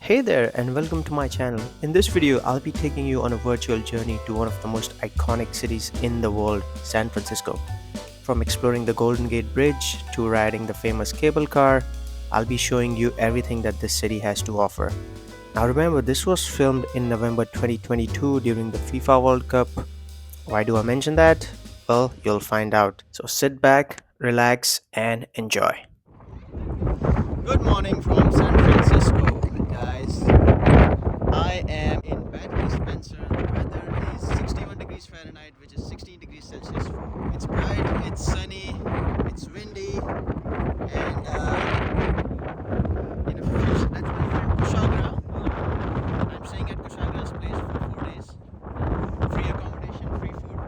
Hey there and welcome to my channel. In this video, I'll be taking you on a virtual journey to one of the most iconic cities in the world, San Francisco. From exploring the Golden Gate Bridge to riding the famous cable car, I'll be showing you everything that this city has to offer. Now remember, this was filmed in November 2022 during the FIFA World Cup. Why do I mention that? Well, you'll find out. So sit back, relax, and enjoy. Good morning from San Francisco, guys. I am in Battery Spencer. The weather is 61 degrees Fahrenheit, which is 16 degrees Celsius. It's bright, it's sunny, it's windy, and in a few, that's my friend Kushagra. I'm staying at Kushagra's place for 4 days. Free accommodation, free food.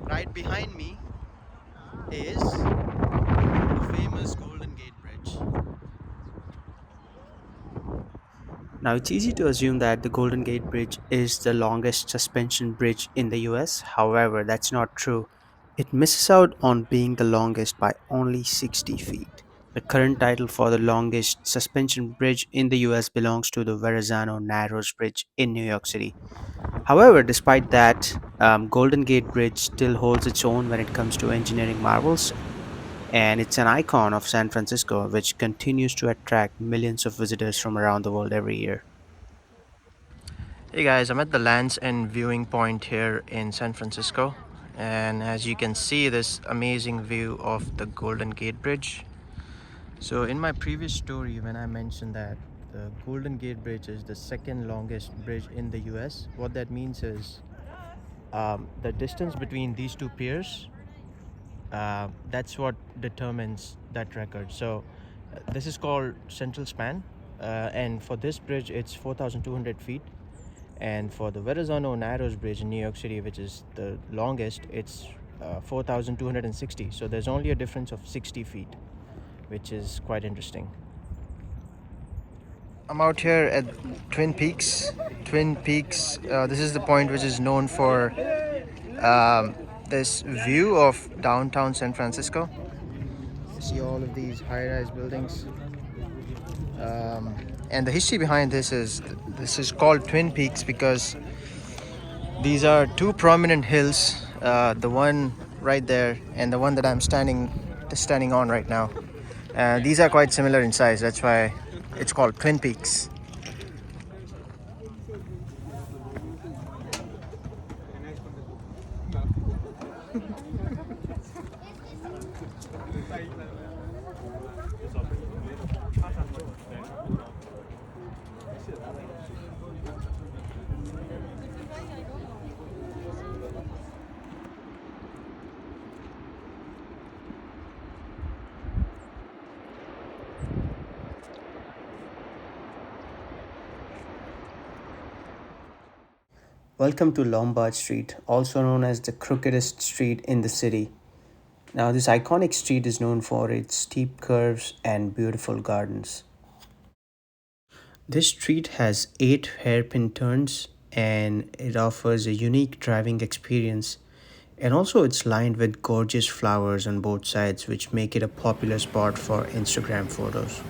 Right behind me is the famous Golden Gate Bridge. Now, it's easy to assume that the Golden Gate Bridge is the longest suspension bridge in the US. However, that's not true. It misses out on being the longest by only 60 feet. The current title for the longest suspension bridge in the US belongs to the VERRAZANO Narrows Bridge in New York City. However, despite that, Golden Gate Bridge still holds its own when it comes to engineering marvels, and it's an icon of San Francisco, which continues to attract millions of visitors from around the world every year. Hey guys, I'm at the Land's End viewing point here in San Francisco, and as you can see, this amazing view of the Golden Gate Bridge. So in my previous story, when I mentioned that the Golden Gate Bridge is the second longest bridge in the US, what that means is the distance between these two piers, that's what determines that record. So this is called central span, and for this bridge it's 4,200 feet, and for the Verrazano Narrows Bridge in New York City, which is the longest, it's 4,260. So there's only a difference of 60 feet, which is quite interesting. I'm out here at Twin Peaks. This is the point which is known for this view of downtown San Francisco. You see all of these high-rise buildings. And the history behind this is called Twin Peaks because these are two prominent hills, the one right there and the one that I'm standing on right now. These are quite similar in size, that's why it's called Twin Peaks. Welcome to Lombard Street, also known as the crookedest street in the city. Now, this iconic street is known for its steep curves and beautiful gardens. This street has 8 hairpin turns and it offers a unique driving experience. And also, it's lined with gorgeous flowers on both sides, which make it a popular spot for Instagram photos.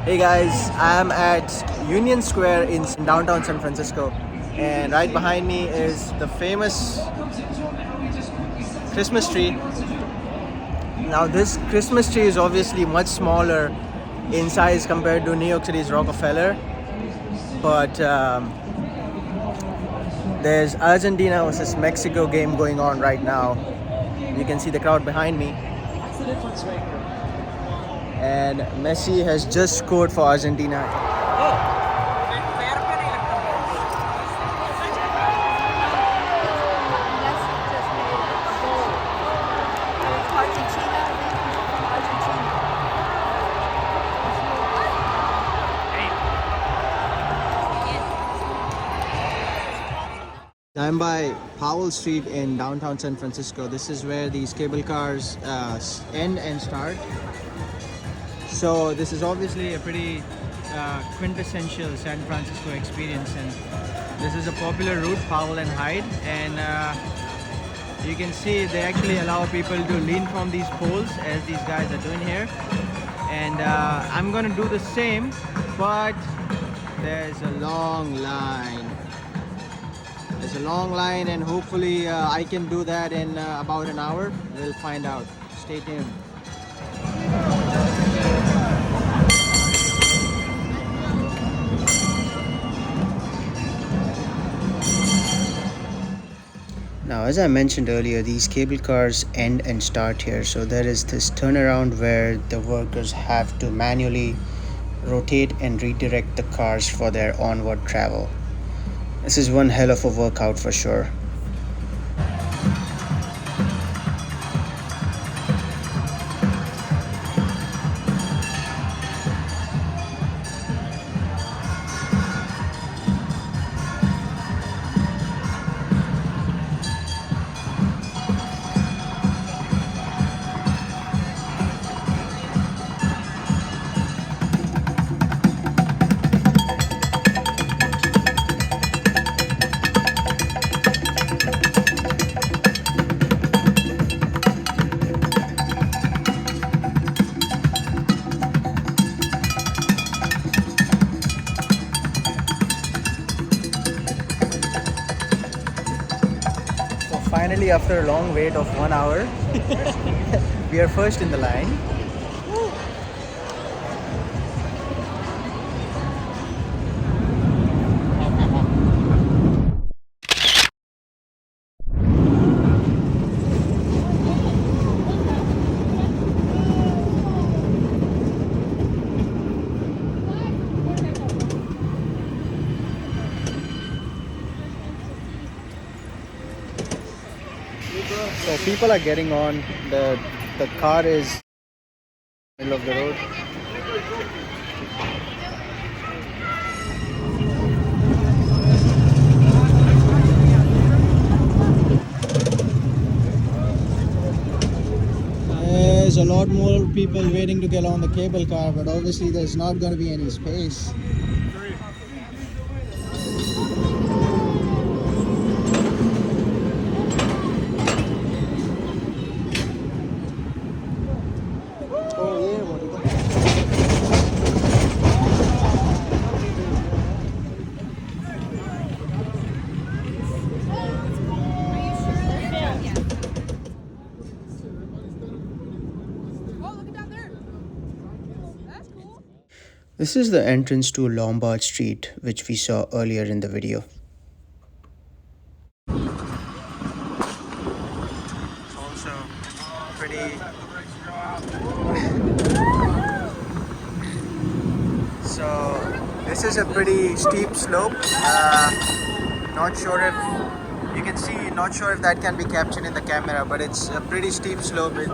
Hey guys, I'm at Union Square in downtown San Francisco, and right behind me is the famous Christmas tree. Now this Christmas tree is obviously much smaller in size compared to New York City's Rockefeller, but there's Argentina versus Mexico game going on right now. You can see the crowd behind me. And Messi has just scored for Argentina. I'm by Powell Street in downtown San Francisco. This is where these cable cars end and start. So this is obviously a pretty quintessential San Francisco experience, and this is a popular route, Powell and Hyde, and you can see they actually allow people to lean from these poles as these guys are doing here. And I'm gonna do the same, but there's a long line. There's a long line, and hopefully I can do that in about an hour. We'll find out. Stay tuned. Now, as I mentioned earlier, these cable cars end and start here. So there is this turnaround where the workers have to manually rotate and redirect the cars for their onward travel. This is one hell of a workout for sure. Finally, after a long wait of 1 hour, we are first in the line. So people are getting on. The car is in the middle of the road. There's a lot more people waiting to get on the cable car, but obviously there's not going to be any space. This is the entrance to Lombard Street, which we saw earlier in the video. It's also pretty... So this is a pretty steep slope. Not sure if you can see, not sure if that can be captured in the camera, but it's a pretty steep slope. It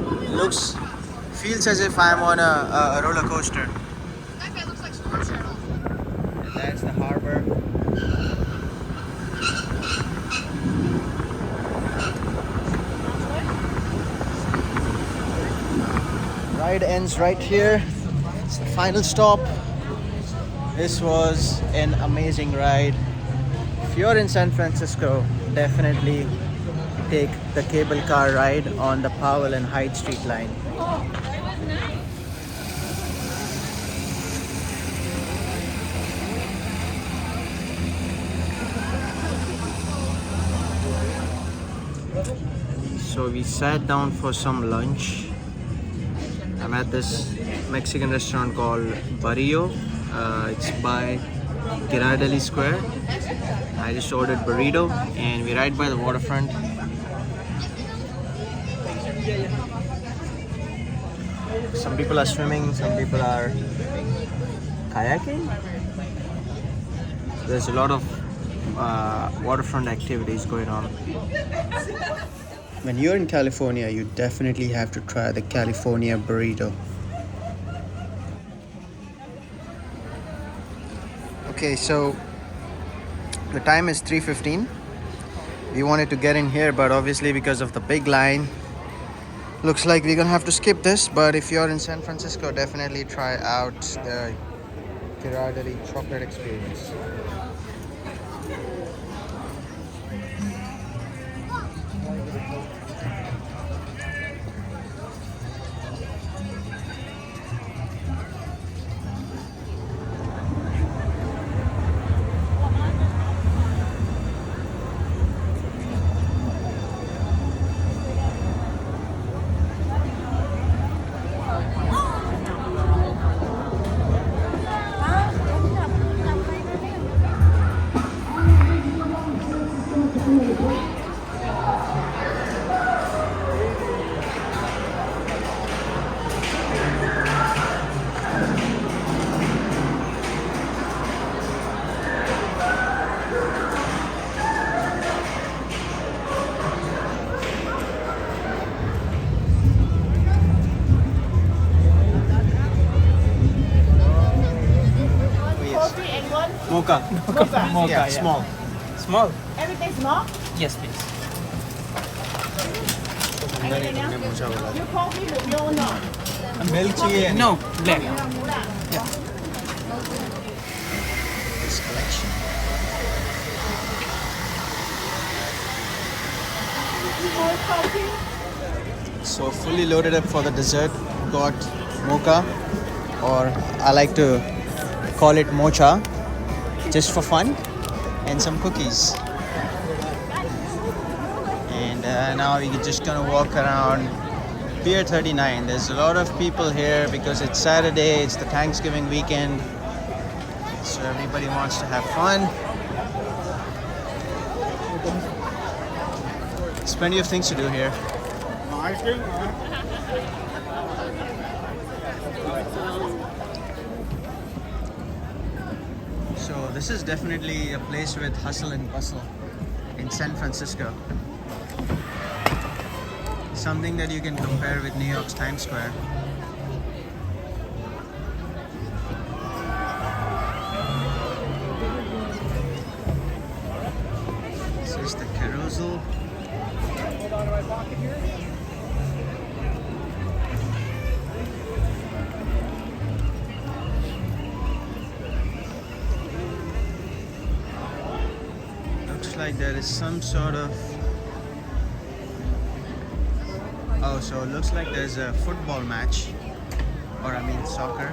feels as if I'm on a roller coaster. And that's the harbor. Ride ends right here. It's the final stop. This was an amazing ride. If you're in San Francisco, definitely take the cable car ride on the Powell and Hyde Street line. So we sat down for some lunch. I'm at this Mexican restaurant called Barrio. It's by Ghirardelli Square. I just ordered burrito and we're right by the waterfront. Some people are swimming, some people are kayaking. There's a lot of waterfront activities going on. When you're in California, you definitely have to try the California burrito. Okay, so the time is 3:15 We wanted to get in here, but obviously because of the big line, looks like we're gonna have to skip this. But if you're in San Francisco, definitely try out the Ghirardelli chocolate experience. Mocha. Mocha, Yeah, small. Small? Everything small? Yes, please. Anything else? You coffee with no no. Milk चाहिए? No, black. This collection. More coffee? So fully loaded up for the dessert. Got mocha, or I like to call it mocha, just for fun, and some cookies. And now we're just gonna walk around Pier 39. There's a lot of people here because it's Saturday, it's the Thanksgiving weekend, so everybody wants to have fun. There's plenty of things to do here. So this is definitely a place with hustle and bustle in San Francisco. Something that you can compare with New York's Times Square. This is the carousel. Looks like there is some sort of... Oh, so it looks like there's a football match, or I mean soccer,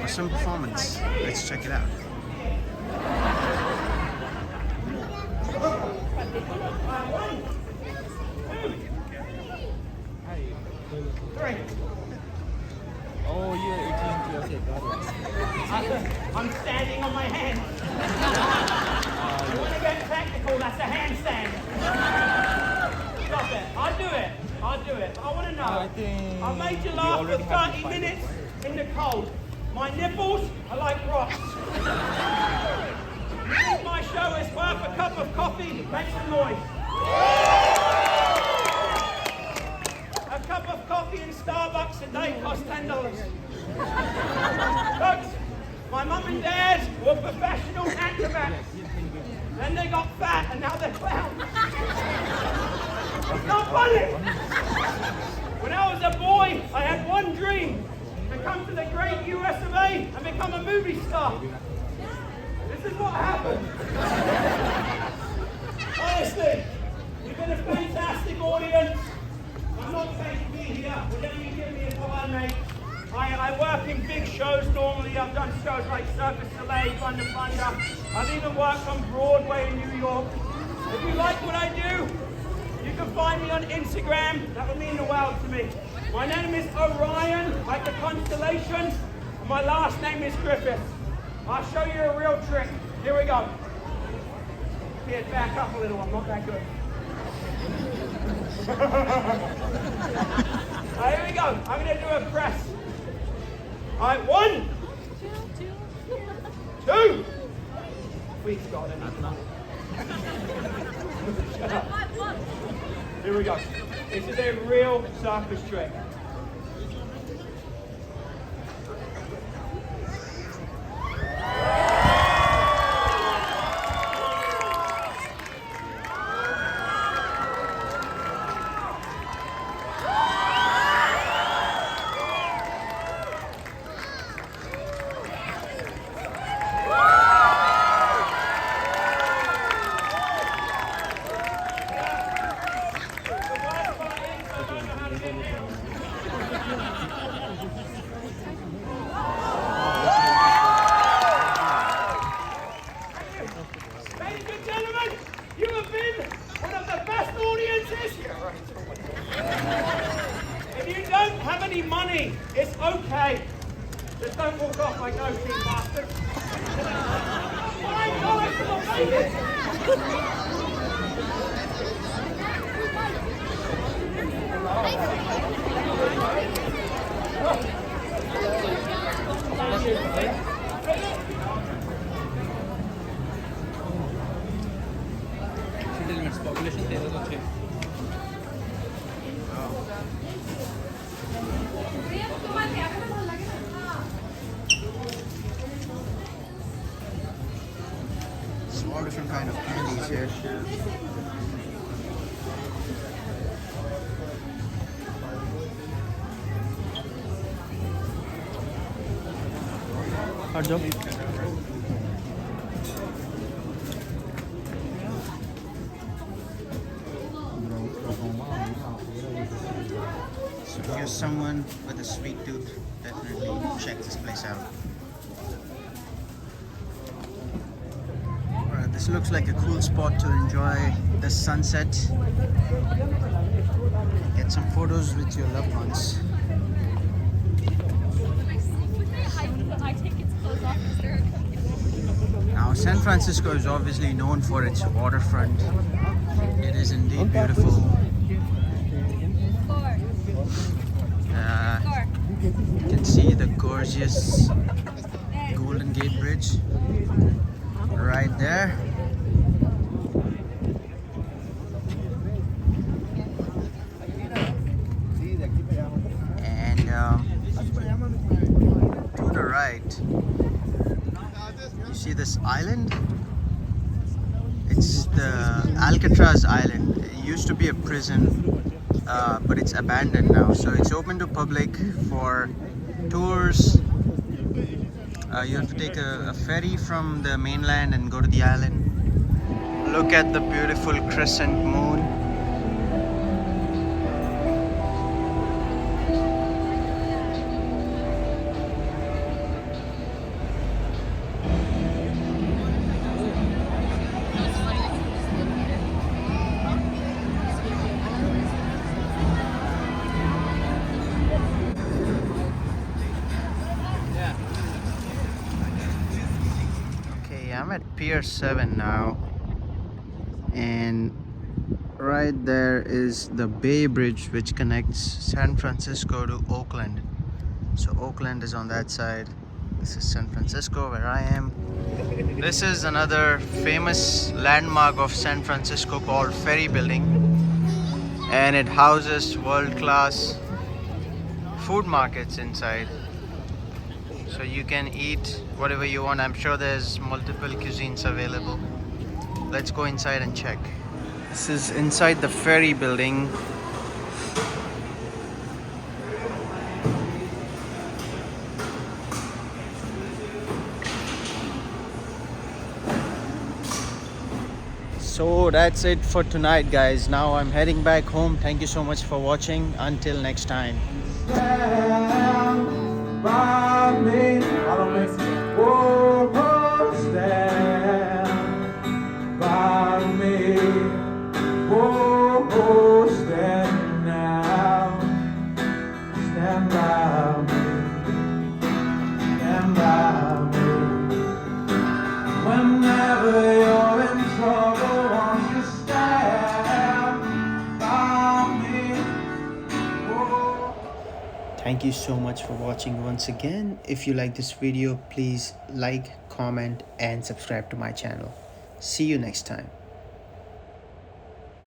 or some performance. Let's check it out. Oh, you're 18 to I'm standing on my hand. You want to get technical, that's a handstand. Stop it. I'll do it. I'll do it. I want to know. I made you laugh for 30 minutes in the cold. My nipples are like rocks. My show is worth a cup of coffee. Make some noise. A cup of coffee in Starbucks a day costs $10. Folks, my mum and dad were professional acrobats. Then they got fat and now they're clowns. It's not funny. When I was a boy, I had one dream: to come to the great US of A and become a movie star. This is what happened. Honestly, you've been a fantastic audience. I'm not paid to be here. Whatever you give me is what I make. I work in big shows normally. I've done shows like Circus Soleil, Thunder Thunder. I've even worked on Broadway in New York. If you like what I do, you can find me on Instagram. That would mean the world to me. My name is Orion, like the constellation. And my last name is Griffith. I'll show you a real trick. Here we go. Here, back up a little. I'm not that good. Here we go. I'm going to do a press. All right, 1, 2. Please, God, shut up. Here we go. This is a real circus trick. money. It's okay. Just don't walk off like no cheap bastard. Alright, guys, come on, baby. Settlements, population 13,000 All different kind of candies here. Hard job. So if you're someone with a sweet tooth, definitely check this place out. This looks like a cool spot to enjoy the sunset. Get some photos with your loved ones. Now, San Francisco is obviously known for its waterfront. It is indeed beautiful. You can see the gorgeous Golden Gate Bridge right there. And to the right, you see this island? It's the Alcatraz island. It used to be a prison, but it's abandoned now. So it's open to public for tours. You have to take a ferry from the mainland and go to the island. Look at the beautiful crescent moon. I'm at Pier 7 now, and right there is the Bay Bridge, which connects San Francisco to Oakland. So Oakland is on that side. This is San Francisco, where I am. This is another famous landmark of San Francisco called Ferry Building, and it houses world-class food markets inside. So you can eat whatever you want. I'm sure there's multiple cuisines available. Let's go inside and check. This is inside the Ferry Building. So that's it for tonight, guys. Now I'm heading back home. Thank you so much for watching. Until next time. By me, oh, stand by me, oh, stand now, stand by me, stand by me. Whenever you're in trouble, won't you stand by me? Oh. Thank you so much for watching once again. If you like this video, please like, comment, and subscribe to my channel. See you next time.